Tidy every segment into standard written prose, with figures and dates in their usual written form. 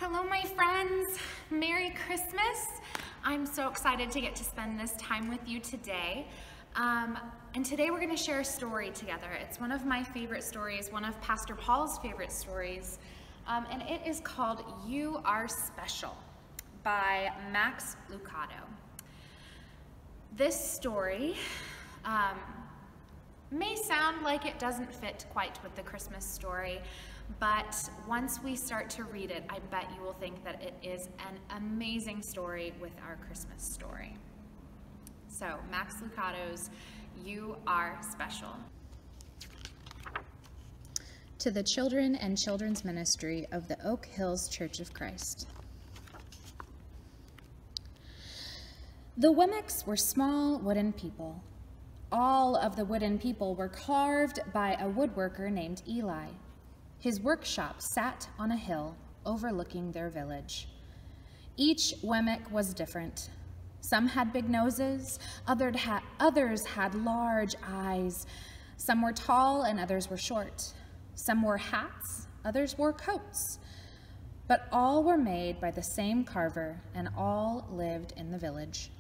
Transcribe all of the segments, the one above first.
Hello, my friends. Merry Christmas. I'm so excited to get to spend this time with you today. And today we're going to share a story together. It's one of my favorite stories, one of Pastor Paul's favorite stories, and it is called You Are Special by Max Lucado. This story may sound like it doesn't fit quite with the Christmas story, but once we start to read it, I bet you will think that it is an amazing story with our Christmas story. So, Max Lucado's You Are Special. To the children and children's ministry of the Oak Hills Church of Christ. The Wemmicks were small wooden people. All of the wooden people were carved by a woodworker named Eli. His workshop sat on a hill overlooking their village. Each Wemmick was different. Some had big noses, others had large eyes. Some were tall and others were short. Some wore hats, others wore coats. But all were made by the same carver and all lived in the village.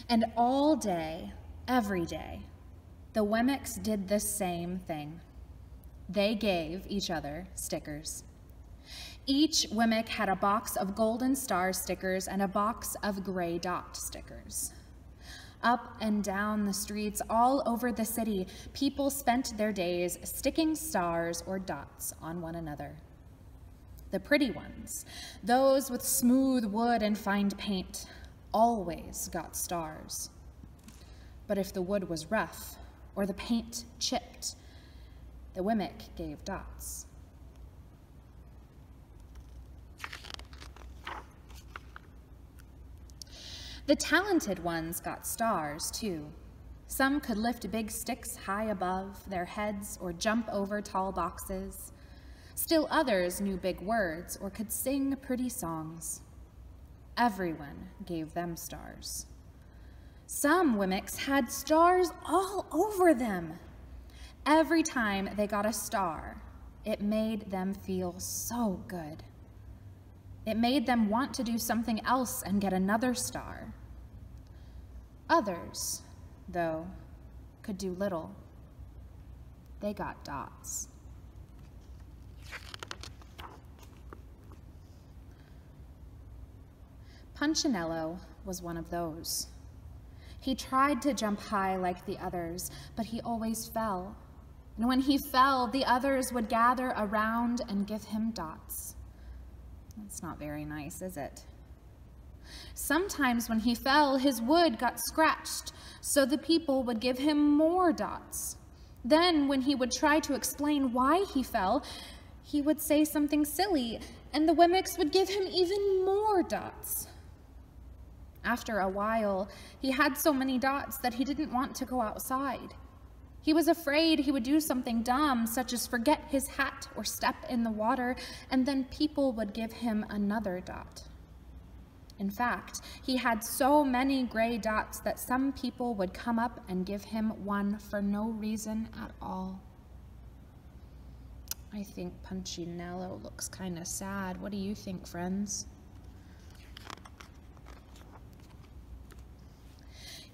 And all day, every day, the Wemmicks did the same thing. They gave each other stickers. Each Wemmick had a box of golden star stickers and a box of gray dot stickers. Up and down the streets all over the city, people spent their days sticking stars or dots on one another. The pretty ones, those with smooth wood and fine paint, always got stars. But if the wood was rough or the paint chipped, the Wemmick gave dots. The talented ones got stars, too. Some could lift big sticks high above their heads or jump over tall boxes. Still others knew big words or could sing pretty songs. Everyone gave them stars. Some Wemmicks had stars all over them. Every time they got a star, it made them feel so good. It made them want to do something else and get another star. Others, though, could do little. They got dots. Punchinello was one of those. He tried to jump high like the others, but he always fell. And when he fell, the others would gather around and give him dots. That's not very nice, is it? Sometimes when he fell, his wood got scratched, so the people would give him more dots. Then when he would try to explain why he fell, he would say something silly, and the Wemmicks would give him even more dots. After a while, he had so many dots that he didn't want to go outside. He was afraid he would do something dumb, such as forget his hat or step in the water, and then people would give him another dot. In fact, he had so many gray dots that some people would come up and give him one for no reason at all. I think Punchinello looks kind of sad. What do you think, friends?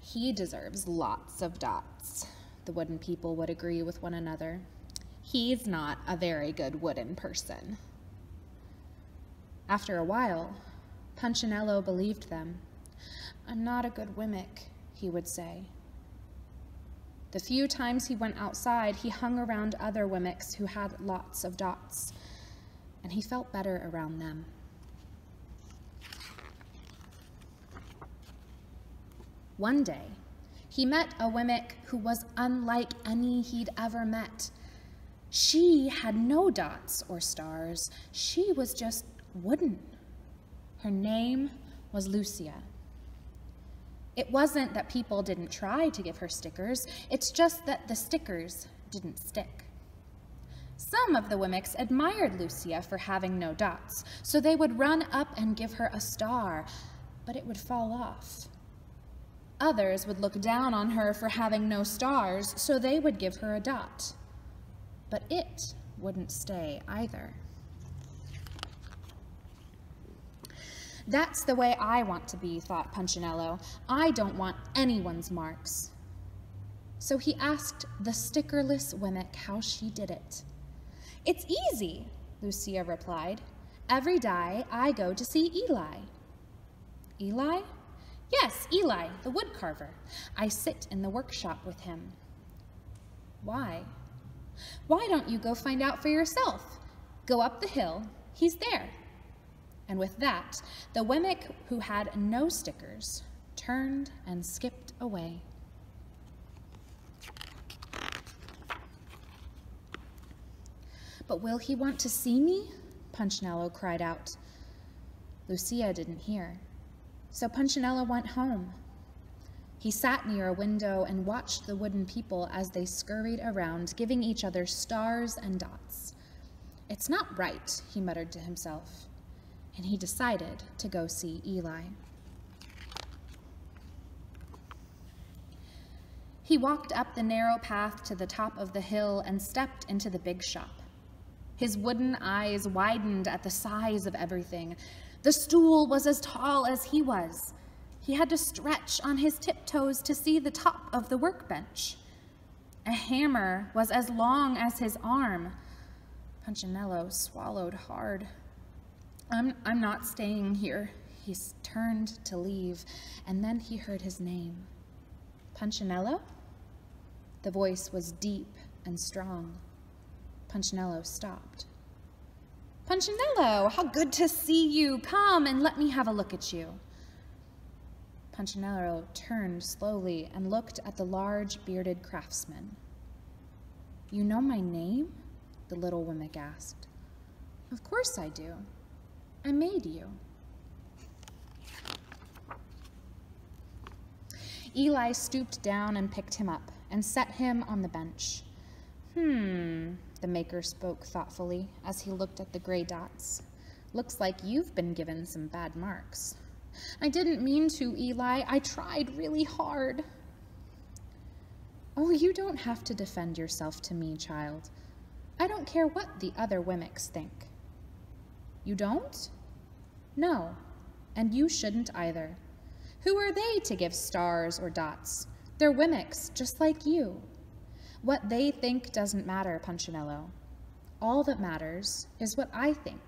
He deserves lots of dots, the wooden people would agree with one another. He's not a very good wooden person. After a while, Punchinello believed them. I'm not a good Wemmick, he would say. The few times he went outside, he hung around other Wemmicks who had lots of dots, and he felt better around them. One day, he met a Wemmick who was unlike any he'd ever met. She had no dots or stars. She was just wooden. Her name was Lucia. It wasn't that people didn't try to give her stickers, it's just that the stickers didn't stick. Some of the Wemmicks admired Lucia for having no dots, so they would run up and give her a star, but it would fall off. Others would look down on her for having no stars, so they would give her a dot. But it wouldn't stay either. That's the way I want to be, thought Punchinello. I don't want anyone's marks. So he asked the stickerless Wemmick how she did it. It's easy, Lucia replied. Every day I go to see Eli. Eli? Yes, Eli, the woodcarver. I sit in the workshop with him. Why? Why don't you go find out for yourself? Go up the hill. He's there. And with that, the Wemmick, who had no stickers, turned and skipped away. But will he want to see me? Punchinello cried out. Lucia didn't hear, so Punchinello went home. He sat near a window and watched the wooden people as they scurried around, giving each other stars and dots. It's not right, he muttered to himself, and he decided to go see Eli. He walked up the narrow path to the top of the hill and stepped into the big shop. His wooden eyes widened at the size of everything. The stool was as tall as he was. He had to stretch on his tiptoes to see the top of the workbench. A hammer was as long as his arm. Punchinello swallowed hard. I'm not staying here. He turned to leave, and then he heard his name. Punchinello? The voice was deep and strong. Punchinello stopped. Punchinello, how good to see you. Come and let me have a look at you. Punchinello turned slowly and looked at the large bearded craftsman. You know my name? The little Wemmick asked. Of course I do. I made you. Eli stooped down and picked him up and set him on the bench. The maker spoke thoughtfully as he looked at the gray dots. Looks like you've been given some bad marks. I didn't mean to, Eli. I tried really hard. Oh, you don't have to defend yourself to me, child. I don't care what the other Wemmicks think. You don't? No, and you shouldn't either. Who are they to give stars or dots? They're Wemmicks, just like you. What they think doesn't matter, Punchinello. All that matters is what I think.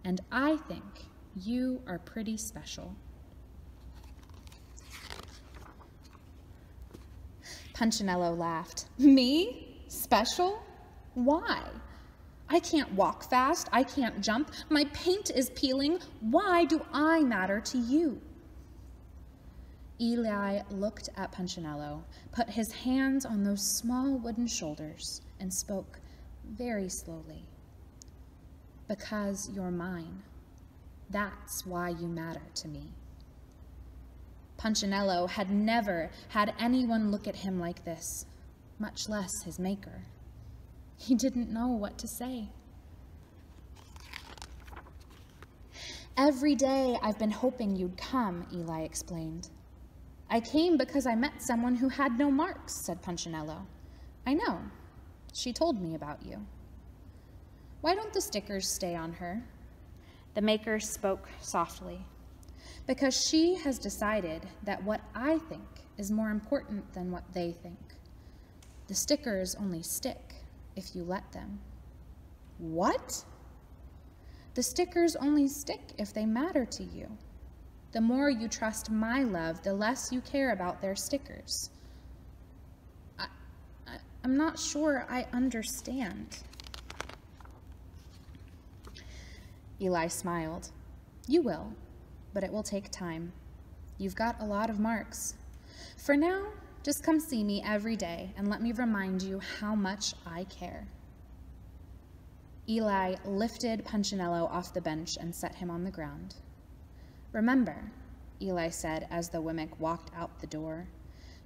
And I think you are pretty special. Punchinello laughed. Me? Special? Why? I can't walk fast. I can't jump. My paint is peeling. Why do I matter to you? Eli looked at Punchinello, put his hands on those small wooden shoulders, and spoke very slowly. Because you're mine. That's why you matter to me. Punchinello had never had anyone look at him like this, much less his maker. He didn't know what to say. Every day I've been hoping you'd come, Eli explained. I came because I met someone who had no marks, said Punchinello. I know. She told me about you. Why don't the stickers stay on her? The maker spoke softly. Because she has decided that what I think is more important than what they think. The stickers only stick if you let them. What? The stickers only stick if they matter to you. The more you trust my love, the less you care about their stickers. I'm not sure I understand. Eli smiled. You will, but it will take time. You've got a lot of marks. For now, just come see me every day and let me remind you how much I care. Eli lifted Punchinello off the bench and set him on the ground. Remember, Eli said as the Wemmick walked out the door,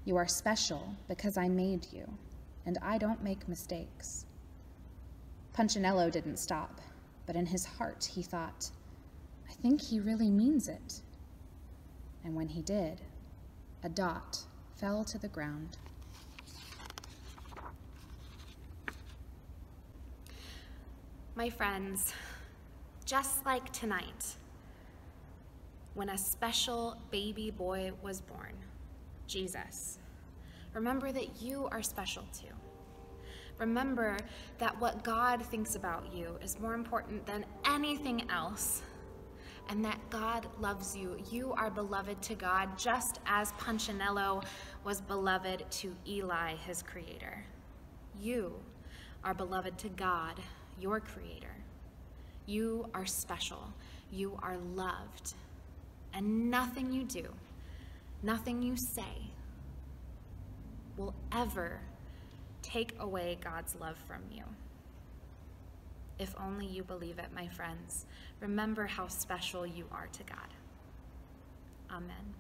you are special because I made you, and I don't make mistakes. Punchinello didn't stop, but in his heart he thought, I think he really means it. And when he did, a dot fell to the ground. My friends, just like tonight, when a special baby boy was born, Jesus, remember that you are special too. Remember that what God thinks about you is more important than anything else, and that God loves you. You are beloved to God, just as Punchinello was beloved to Eli, his creator. You are beloved to God, your creator. You are special. You are loved. And nothing you do, nothing you say, will ever take away God's love from you. If only you believe it, my friends. Remember how special you are to God. Amen.